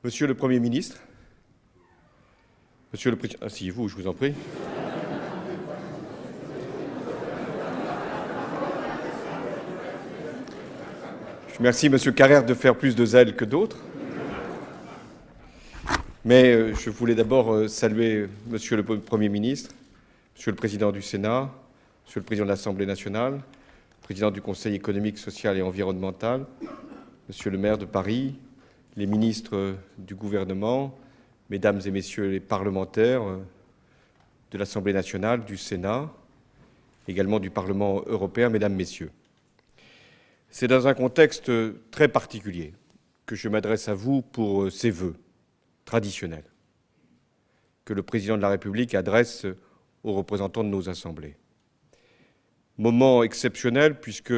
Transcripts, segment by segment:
Monsieur le Premier ministre, Monsieur le Président, asseyez-vous, je vous en prie. Je remercie Monsieur Carrère de faire plus de zèle que d'autres. Mais je voulais d'abord saluer Monsieur le Premier ministre, Monsieur le Président du Sénat, Monsieur le Président de l'Assemblée nationale, Président du Conseil économique, social et environnemental, Monsieur le maire de Paris, les ministres du gouvernement, Mesdames et Messieurs les parlementaires de l'Assemblée nationale, du Sénat, également du Parlement européen, Mesdames, Messieurs. C'est dans un contexte très particulier que je m'adresse à vous pour ces vœux traditionnels que le Président de la République adresse aux représentants de nos assemblées. Moment exceptionnel puisque,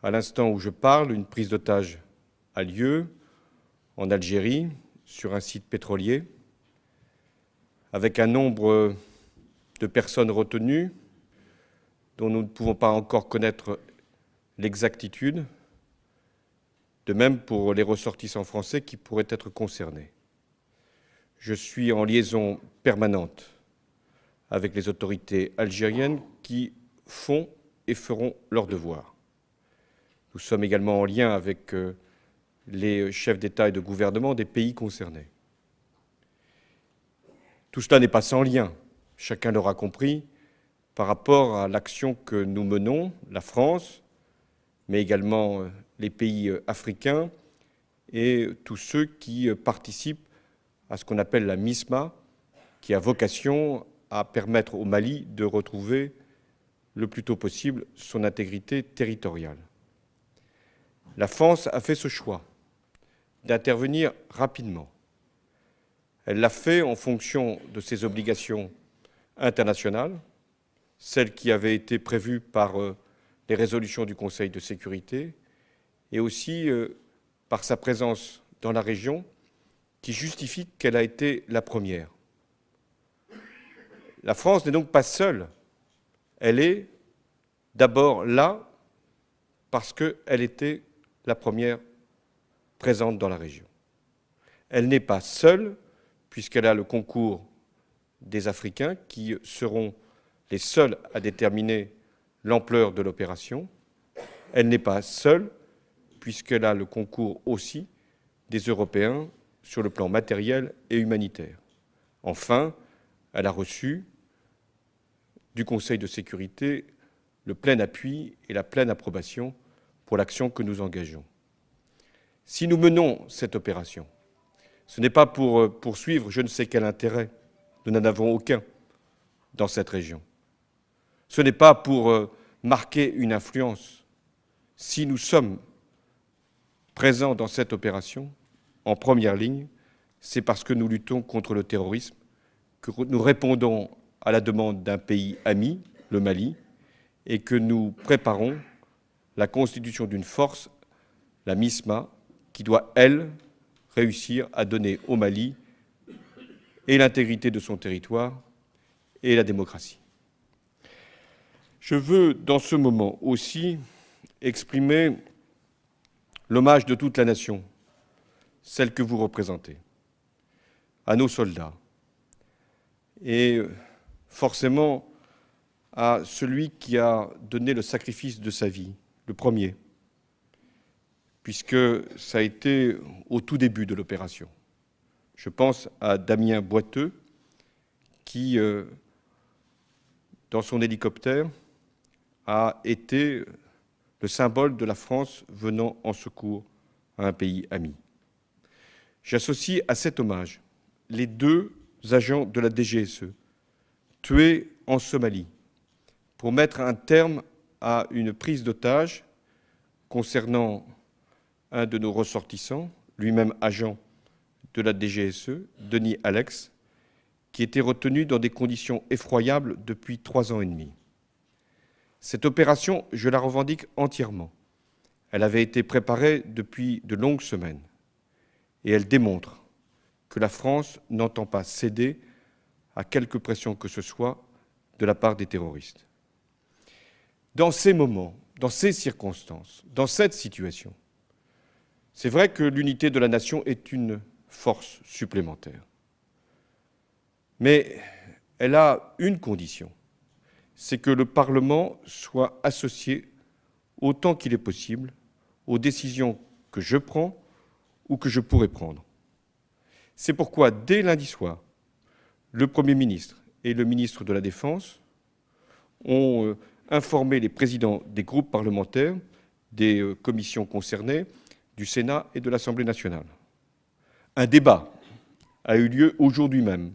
à l'instant où je parle, une prise d'otage a lieu en Algérie, sur un site pétrolier, avec un nombre de personnes retenues dont nous ne pouvons pas encore connaître l'exactitude, de même pour les ressortissants français qui pourraient être concernés. Je suis en liaison permanente avec les autorités algériennes qui font et feront leur devoir. Nous sommes également en lien avec les chefs d'État et de gouvernement des pays concernés. Tout cela n'est pas sans lien, chacun l'aura compris, par rapport à l'action que nous menons, la France, mais également les pays africains et tous ceux qui participent à ce qu'on appelle la MISMA, qui a vocation à permettre au Mali de retrouver le plus tôt possible son intégrité territoriale. La France a fait ce choix d'intervenir rapidement. Elle l'a fait en fonction de ses obligations internationales, celles qui avaient été prévues par les résolutions du Conseil de sécurité, et aussi par sa présence dans la région qui justifie qu'elle a été la première. La France n'est donc pas seule. Elle est d'abord là parce qu'elle était la première présente dans la région. Elle n'est pas seule puisqu'elle a le concours des Africains qui seront les seuls à déterminer l'ampleur de l'opération. Elle n'est pas seule puisqu'elle a le concours aussi des Européens sur le plan matériel et humanitaire. Enfin, elle a reçu du Conseil de sécurité le plein appui et la pleine approbation pour l'action que nous engageons. Si nous menons cette opération, ce n'est pas pour poursuivre je ne sais quel intérêt, nous n'en avons aucun dans cette région. Ce n'est pas pour marquer une influence. Si nous sommes présents dans cette opération, en première ligne, c'est parce que nous luttons contre le terrorisme, que nous répondons à la demande d'un pays ami, le Mali, et que nous préparons la constitution d'une force, la MISMA, qui doit, elle, réussir à donner au Mali et l'intégrité de son territoire et la démocratie. Je veux, dans ce moment aussi, exprimer l'hommage de toute la nation, celle que vous représentez, à nos soldats, et forcément à celui qui a donné le sacrifice de sa vie, le premier, puisque ça a été au tout début de l'opération. Je pense à Damien Boiteux, qui, dans son hélicoptère, a été le symbole de la France venant en secours à un pays ami. J'associe à cet hommage les 2 agents de la DGSE tués en Somalie pour mettre un terme à une prise d'otage concernant un de nos ressortissants, lui-même agent de la DGSE, Denis Alex, qui était retenu dans des conditions effroyables depuis 3 ans et demi. Cette opération, je la revendique entièrement. Elle avait été préparée depuis de longues semaines et elle démontre que la France n'entend pas céder à quelque pression que ce soit de la part des terroristes. Dans ces moments, dans ces circonstances, dans cette situation, C'est vrai que l'unité de la nation est une force supplémentaire. Mais elle a une condition, c'est que le Parlement soit associé autant qu'il est possible aux décisions que je prends ou que je pourrais prendre. C'est pourquoi, dès lundi soir, le Premier ministre et le ministre de la Défense ont informé les présidents des groupes parlementaires, des commissions concernées, du Sénat et de l'Assemblée nationale. Un débat a eu lieu aujourd'hui même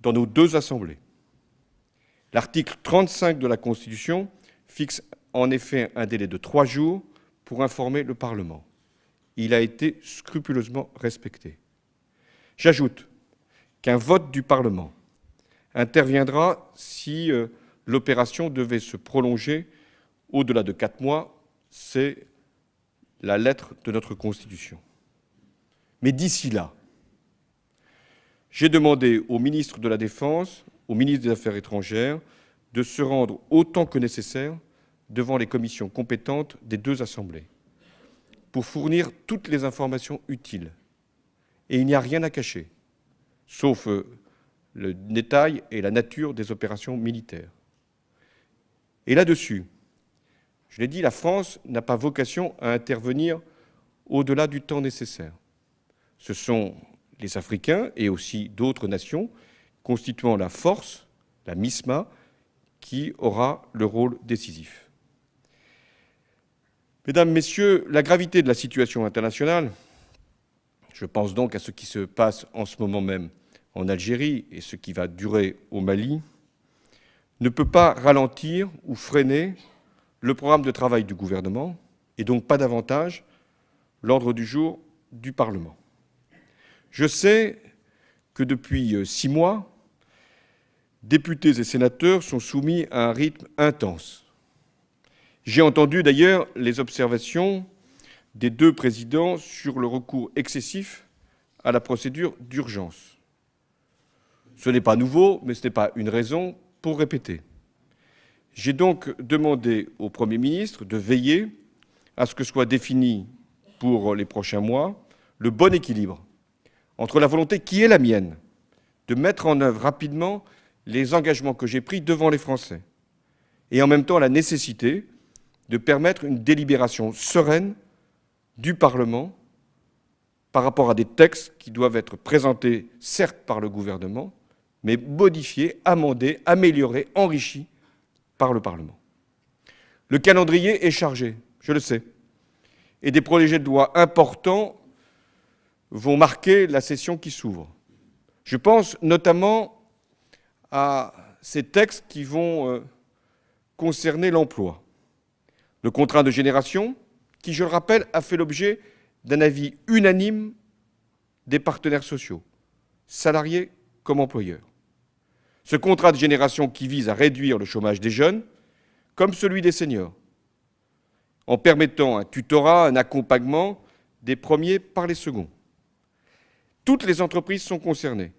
dans nos deux assemblées. L'article 35 de la Constitution fixe en effet un délai de 3 jours pour informer le Parlement. Il a été scrupuleusement respecté. J'ajoute qu'un vote du Parlement interviendra si l'opération devait se prolonger au-delà de 4 mois. C'est la lettre de notre Constitution. Mais d'ici là, j'ai demandé au ministre de la Défense, au ministre des Affaires étrangères, de se rendre autant que nécessaire devant les commissions compétentes des deux assemblées pour fournir toutes les informations utiles. Et il n'y a rien à cacher, sauf le détail et la nature des opérations militaires. Et là-dessus, je l'ai dit, la France n'a pas vocation à intervenir au-delà du temps nécessaire. Ce sont les Africains et aussi d'autres nations constituant la force, la MISMA, qui aura le rôle décisif. Mesdames, Messieurs, la gravité de la situation internationale, je pense donc à ce qui se passe en ce moment même en Algérie et ce qui va durer au Mali, ne peut pas ralentir ou freiner le programme de travail du gouvernement et donc pas davantage l'ordre du jour du Parlement. Je sais que depuis 6 mois, députés et sénateurs sont soumis à un rythme intense. J'ai entendu d'ailleurs les observations des deux présidents sur le recours excessif à la procédure d'urgence. Ce n'est pas nouveau, mais ce n'est pas une raison pour répéter. J'ai donc demandé au Premier ministre de veiller à ce que soit défini pour les prochains mois le bon équilibre entre la volonté qui est la mienne de mettre en œuvre rapidement les engagements que j'ai pris devant les Français et en même temps la nécessité de permettre une délibération sereine du Parlement par rapport à des textes qui doivent être présentés, certes par le gouvernement, mais modifiés, amendés, améliorés, enrichis par le Parlement. Le calendrier est chargé, je le sais, et des projets de loi importants vont marquer la session qui s'ouvre. Je pense notamment à ces textes qui vont concerner l'emploi. Le contrat de génération, qui, je le rappelle, a fait l'objet d'un avis unanime des partenaires sociaux, salariés comme employeurs. Ce contrat de génération qui vise à réduire le chômage des jeunes, comme celui des seniors, en permettant un tutorat, un accompagnement des premiers par les seconds. Toutes les entreprises sont concernées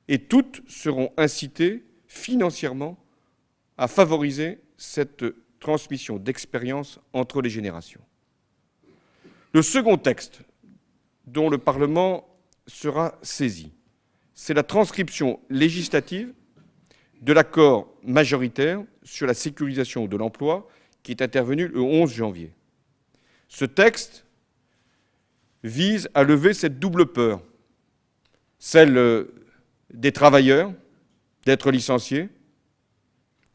et toutes seront incitées financièrement à favoriser cette transmission d'expérience entre les générations. Le second texte dont le Parlement sera saisi, c'est la transcription législative de l'accord majoritaire sur la sécurisation de l'emploi qui est intervenu le 11 janvier. Ce texte vise à lever cette double peur, celle des travailleurs d'être licenciés,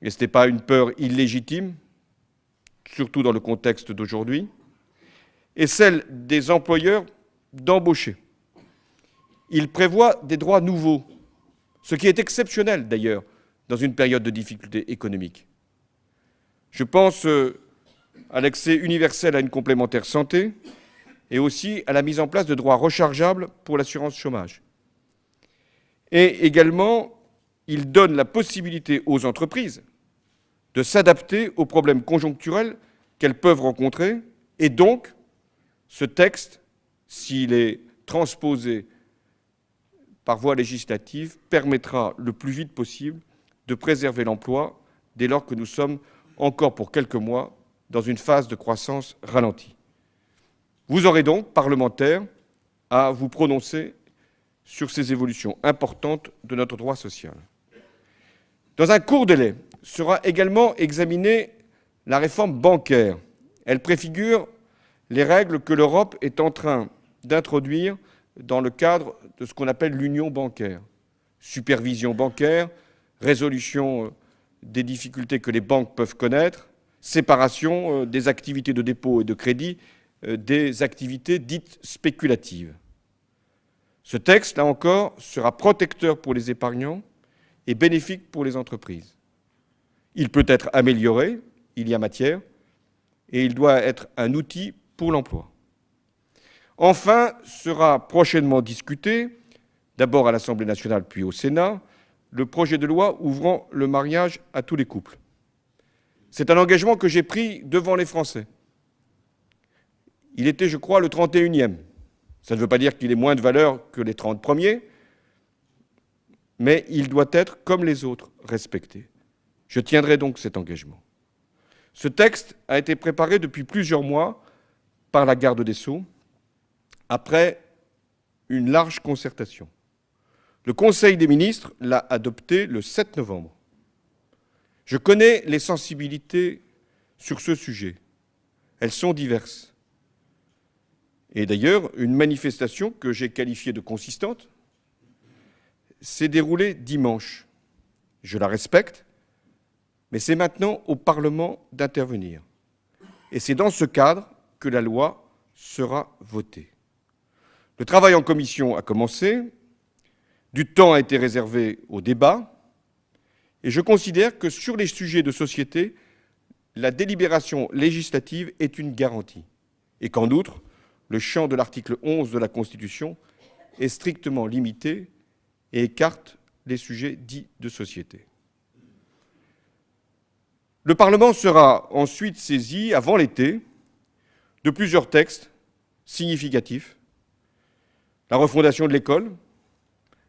et ce n'est pas une peur illégitime, surtout dans le contexte d'aujourd'hui, et celle des employeurs d'embaucher. Il prévoit des droits nouveaux, ce qui est exceptionnel d'ailleurs dans une période de difficultés économiques. Je pense à l'accès universel à une complémentaire santé et aussi à la mise en place de droits rechargeables pour l'assurance chômage. Et également, il donne la possibilité aux entreprises de s'adapter aux problèmes conjoncturels qu'elles peuvent rencontrer. Et donc, ce texte, s'il est transposé par voie législative, permettra le plus vite possible de préserver l'emploi dès lors que nous sommes encore pour quelques mois dans une phase de croissance ralentie. Vous aurez donc, parlementaires, à vous prononcer sur ces évolutions importantes de notre droit social. Dans un court délai, sera également examinée la réforme bancaire. Elle préfigure les règles que l'Europe est en train d'introduire dans le cadre de ce qu'on appelle l'union bancaire. Supervision bancaire, résolution des difficultés que les banques peuvent connaître, séparation des activités de dépôt et de crédit des activités dites spéculatives. Ce texte, là encore, sera protecteur pour les épargnants et bénéfique pour les entreprises. Il peut être amélioré, il y a matière, et il doit être un outil pour l'emploi. Enfin, sera prochainement discuté, d'abord à l'Assemblée nationale puis au Sénat, le projet de loi ouvrant le mariage à tous les couples. C'est un engagement que j'ai pris devant les Français. Il était, je crois, le 31e. Ça ne veut pas dire qu'il est moins de valeur que les 30 premiers, mais il doit être, comme les autres, respecté. Je tiendrai donc cet engagement. Ce texte a été préparé depuis plusieurs mois par la garde des Sceaux, après une large concertation. Le Conseil des ministres l'a adopté le 7 novembre. Je connais les sensibilités sur ce sujet. Elles sont diverses. Et d'ailleurs, une manifestation que j'ai qualifiée de consistante s'est déroulée dimanche. Je la respecte, mais c'est maintenant au Parlement d'intervenir. Et c'est dans ce cadre que la loi sera votée. Le travail en commission a commencé, du temps a été réservé au débat, et je considère que sur les sujets de société, la délibération législative est une garantie, et qu'en outre, le champ de l'article 11 de la Constitution est strictement limité et écarte les sujets dits de société. Le Parlement sera ensuite saisi, avant l'été, de plusieurs textes significatifs. La refondation de l'école,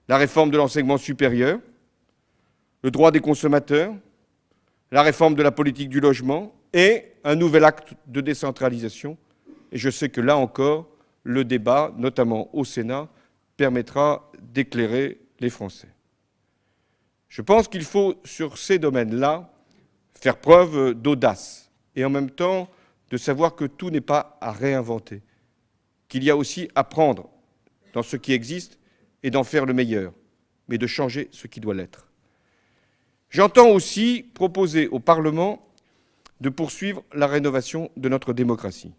la réforme de l'enseignement supérieur, le droit des consommateurs, la réforme de la politique du logement et un nouvel acte de décentralisation. Et je sais que là encore, le débat, notamment au Sénat, permettra d'éclairer les Français. Je pense qu'il faut, sur ces domaines-là, faire preuve d'audace et en même temps de savoir que tout n'est pas à réinventer, qu'il y a aussi à prendre dans ce qui existe et d'en faire le meilleur, mais de changer ce qui doit l'être. J'entends aussi proposer au Parlement de poursuivre la rénovation de notre démocratie.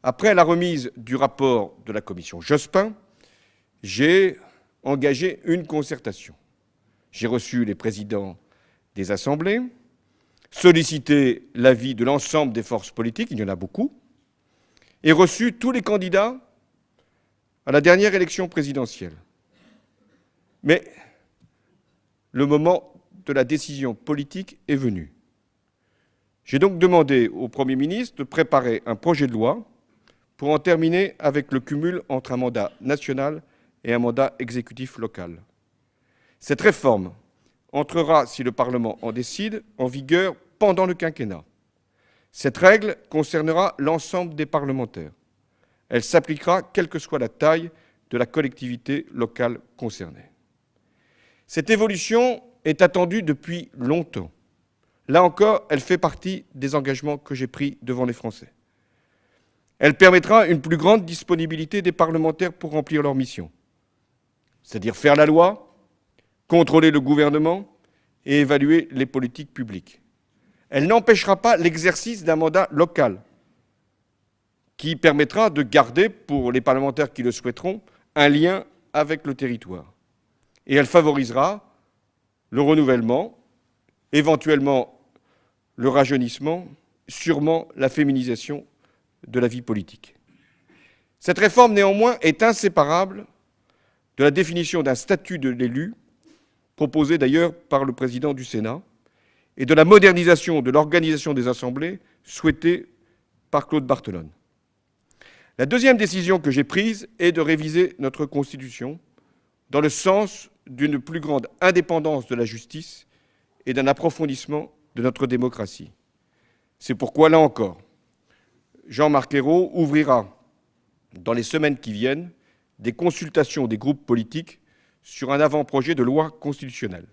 Après la remise du rapport de la commission Jospin, j'ai engagé une concertation. J'ai reçu les présidents des assemblées, sollicité l'avis de l'ensemble des forces politiques, il y en a beaucoup, et reçu tous les candidats à la dernière élection présidentielle. Mais le moment de la décision politique est venu. J'ai donc demandé au Premier ministre de préparer un projet de loi pour en terminer avec le cumul entre un mandat national et un mandat exécutif local. Cette réforme entrera, si le Parlement en décide, en vigueur pendant le quinquennat. Cette règle concernera l'ensemble des parlementaires. Elle s'appliquera quelle que soit la taille de la collectivité locale concernée. Cette évolution est attendue depuis longtemps. Là encore, elle fait partie des engagements que j'ai pris devant les Français. Elle permettra une plus grande disponibilité des parlementaires pour remplir leur mission, c'est-à-dire faire la loi, contrôler le gouvernement et évaluer les politiques publiques. Elle n'empêchera pas l'exercice d'un mandat local qui permettra de garder, pour les parlementaires qui le souhaiteront, un lien avec le territoire. Et elle favorisera le renouvellement, éventuellement le rajeunissement, sûrement la féminisation de la vie politique. Cette réforme, néanmoins, est inséparable de la définition d'un statut de l'élu, proposé d'ailleurs par le président du Sénat, et de la modernisation de l'organisation des assemblées, souhaitée par Claude Barthelone. La deuxième décision que j'ai prise est de réviser notre Constitution dans le sens d'une plus grande indépendance de la justice et d'un approfondissement de notre démocratie. C'est pourquoi, là encore, Jean-Marc Ayrault ouvrira dans les semaines qui viennent, des consultations des groupes politiques sur un avant-projet de loi constitutionnelle.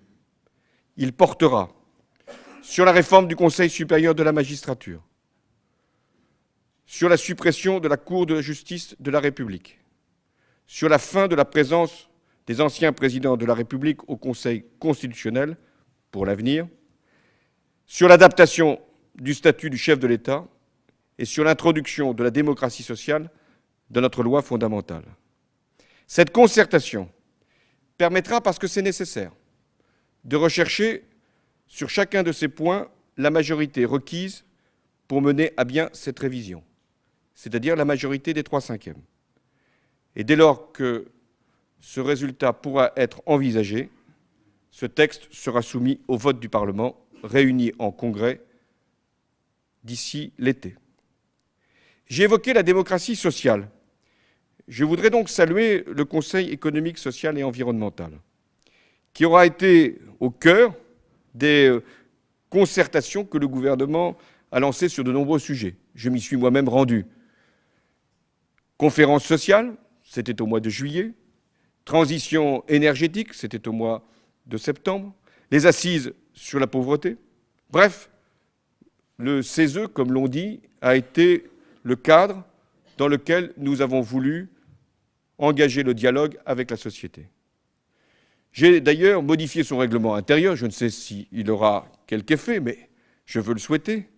Il portera sur la réforme du Conseil supérieur de la magistrature, sur la suppression de la Cour de justice de la République, sur la fin de la présence des anciens présidents de la République au Conseil constitutionnel pour l'avenir, sur l'adaptation du statut du chef de l'État et sur l'introduction de la démocratie sociale dans notre loi fondamentale. Cette concertation permettra, parce que c'est nécessaire, de rechercher sur chacun de ces points la majorité requise pour mener à bien cette révision, c'est-à-dire la majorité des 3/5. Et dès lors que ce résultat pourra être envisagé, ce texte sera soumis au vote du Parlement, réuni en congrès d'ici l'été. J'ai évoqué la démocratie sociale. Je voudrais donc saluer le Conseil économique, social et environnemental, qui aura été au cœur des concertations que le gouvernement a lancées sur de nombreux sujets. Je m'y suis moi-même rendu. Conférence sociale, c'était au mois de juillet. Transition énergétique, c'était au mois de septembre. Les assises sur la pauvreté. Bref, le CESE, comme l'on dit, a été le cadre dans lequel nous avons voulu engager le dialogue avec la société. J'ai d'ailleurs modifié son règlement intérieur, je ne sais s'il aura quelque effet, mais je veux le souhaiter,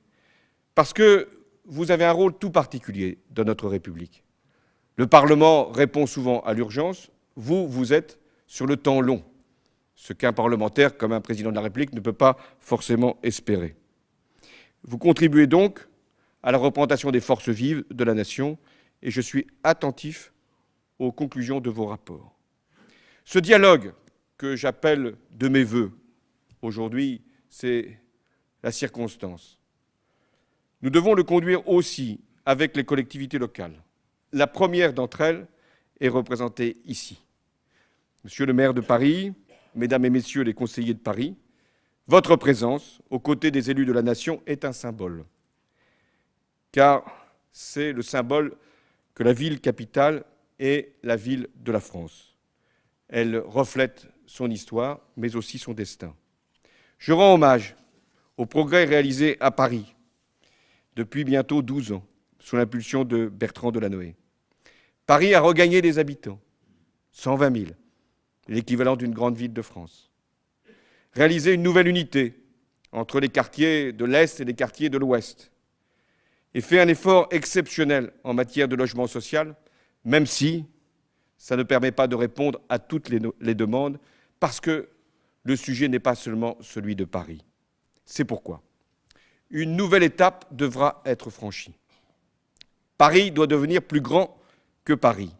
parce que vous avez un rôle tout particulier dans notre République. Le Parlement répond souvent à l'urgence, vous êtes sur le temps long, ce qu'un parlementaire comme un président de la République ne peut pas forcément espérer. Vous contribuez donc à la représentation des forces vives de la nation et je suis attentif aux conclusions de vos rapports. Ce dialogue que j'appelle de mes vœux, aujourd'hui, c'est la circonstance. Nous devons le conduire aussi avec les collectivités locales. La première d'entre elles est représentée ici. Monsieur le maire de Paris, mesdames et messieurs les conseillers de Paris, votre présence aux côtés des élus de la nation est un symbole, car c'est le symbole que la ville capitale est la ville de la France. Elle reflète son histoire, mais aussi son destin. Je rends hommage aux progrès réalisés à Paris depuis bientôt 12 ans, sous l'impulsion de Bertrand Delanoë. Paris a regagné des habitants, 120 000, l'équivalent d'une grande ville de France. Réalisé une nouvelle unité entre les quartiers de l'Est et les quartiers de l'Ouest. Et fait un effort exceptionnel en matière de logement social, même si ça ne permet pas de répondre à toutes les demandes, parce que le sujet n'est pas seulement celui de Paris. C'est pourquoi une nouvelle étape devra être franchie. Paris doit devenir plus grand que Paris.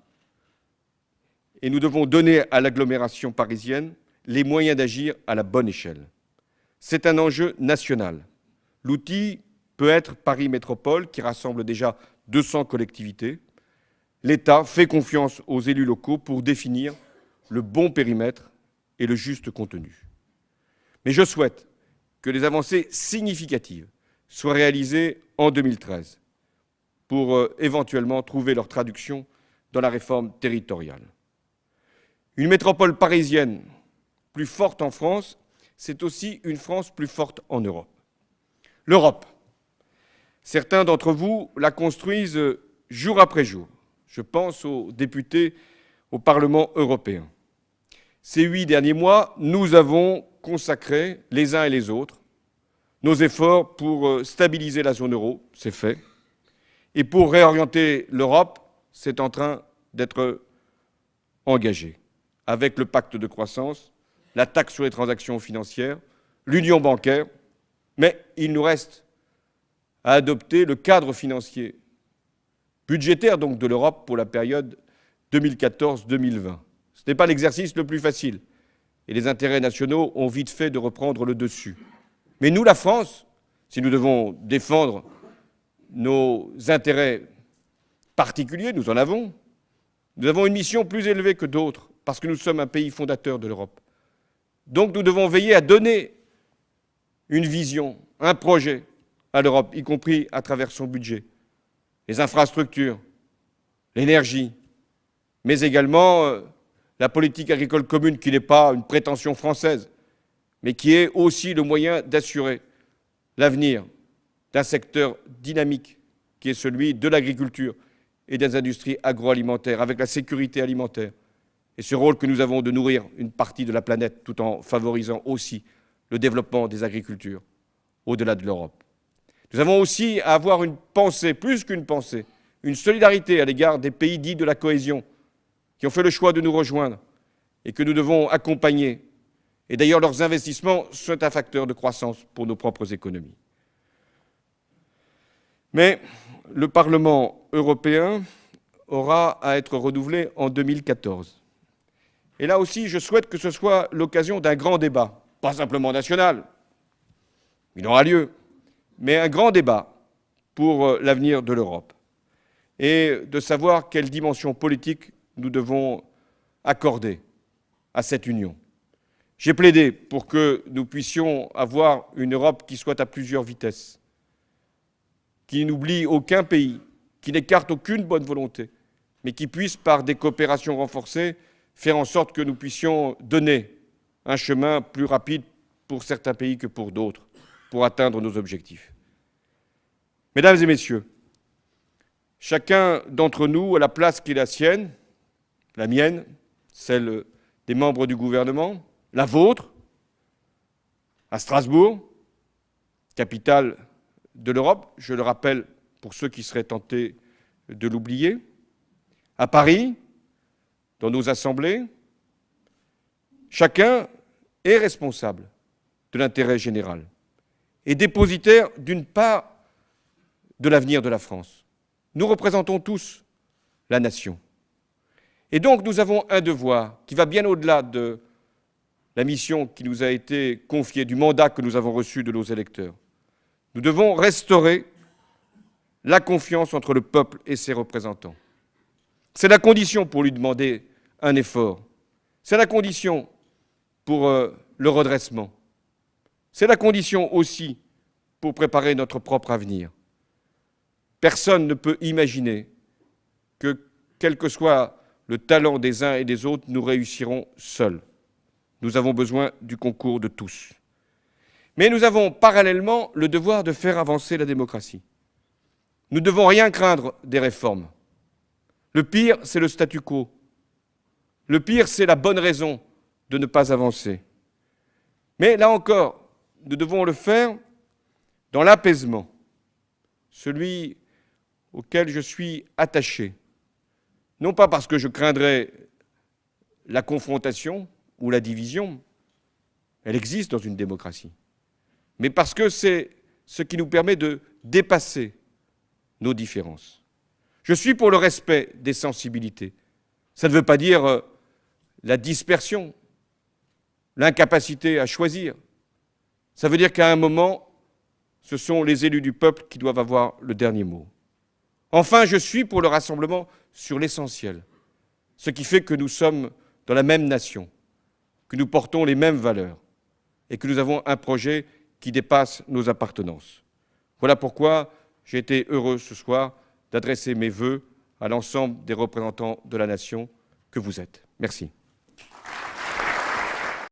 Et nous devons donner à l'agglomération parisienne les moyens d'agir à la bonne échelle. C'est un enjeu national. L'outil peut être Paris Métropole, qui rassemble déjà 200 collectivités. L'État fait confiance aux élus locaux pour définir le bon périmètre et le juste contenu. Mais je souhaite que les avancées significatives soient réalisées en 2013 pour éventuellement trouver leur traduction dans la réforme territoriale. Une métropole parisienne plus forte en France, c'est aussi une France plus forte en Europe. L'Europe, certains d'entre vous la construisent jour après jour. Je pense aux députés au Parlement européen. Ces 8 derniers mois, nous avons consacré, les uns et les autres, nos efforts pour stabiliser la zone euro, c'est fait, et pour réorienter l'Europe, c'est en train d'être engagé, avec le pacte de croissance, la taxe sur les transactions financières, l'union bancaire, mais il nous reste à adopter le cadre financier budgétaire donc de l'Europe pour la période 2014-2020. Ce n'est pas l'exercice le plus facile, et les intérêts nationaux ont vite fait de reprendre le dessus. Mais nous, la France, si nous devons défendre nos intérêts particuliers, nous en avons. Nous avons une mission plus élevée que d'autres, parce que nous sommes un pays fondateur de l'Europe. Donc nous devons veiller à donner une vision, un projet à l'Europe, y compris à travers son budget, les infrastructures, l'énergie, mais également la politique agricole commune qui n'est pas une prétention française, mais qui est aussi le moyen d'assurer l'avenir d'un secteur dynamique qui est celui de l'agriculture et des industries agroalimentaires, avec la sécurité alimentaire et ce rôle que nous avons de nourrir une partie de la planète tout en favorisant aussi le développement des agricultures au-delà de l'Europe. Nous avons aussi à avoir une pensée, plus qu'une pensée, une solidarité à l'égard des pays dits de la cohésion, qui ont fait le choix de nous rejoindre et que nous devons accompagner. Et d'ailleurs, leurs investissements sont un facteur de croissance pour nos propres économies. Mais le Parlement européen aura à être renouvelé en 2014. Et là aussi, je souhaite que ce soit l'occasion d'un grand débat, pas simplement national, il aura lieu, mais un grand débat pour l'avenir de l'Europe et de savoir quelle dimension politique nous devons accorder à cette union. J'ai plaidé pour que nous puissions avoir une Europe qui soit à plusieurs vitesses, qui n'oublie aucun pays, qui n'écarte aucune bonne volonté, mais qui puisse, par des coopérations renforcées, faire en sorte que nous puissions donner un chemin plus rapide pour certains pays que pour d'autres, pour atteindre nos objectifs. Mesdames et messieurs, chacun d'entre nous a la place qui est la sienne, la mienne, celle des membres du gouvernement, la vôtre, à Strasbourg, capitale de l'Europe, je le rappelle pour ceux qui seraient tentés de l'oublier, à Paris, dans nos assemblées. Chacun est responsable de l'intérêt général et dépositaire d'une part de l'avenir de la France. Nous représentons tous la nation. Et donc nous avons un devoir qui va bien au-delà de la mission qui nous a été confiée, du mandat que nous avons reçu de nos électeurs. Nous devons restaurer la confiance entre le peuple et ses représentants. C'est la condition pour lui demander un effort. C'est la condition pour le redressement. C'est la condition aussi pour préparer notre propre avenir. Personne ne peut imaginer que, quel que soit le talent des uns et des autres, nous réussirons seuls. Nous avons besoin du concours de tous. Mais nous avons parallèlement le devoir de faire avancer la démocratie. Nous ne devons rien craindre des réformes. Le pire, c'est le statu quo. Le pire, c'est la bonne raison de ne pas avancer. Mais là encore, nous devons le faire dans l'apaisement, celui auquel je suis attaché. Non pas parce que je craindrais la confrontation ou la division, elle existe dans une démocratie, mais parce que c'est ce qui nous permet de dépasser nos différences. Je suis pour le respect des sensibilités. Ça ne veut pas dire la dispersion, l'incapacité à choisir. Ça veut dire qu'à un moment, ce sont les élus du peuple qui doivent avoir le dernier mot. Enfin, je suis pour le rassemblement sur l'essentiel, ce qui fait que nous sommes dans la même nation, que nous portons les mêmes valeurs et que nous avons un projet qui dépasse nos appartenances. Voilà pourquoi j'ai été heureux ce soir d'adresser mes vœux à l'ensemble des représentants de la nation que vous êtes. Merci.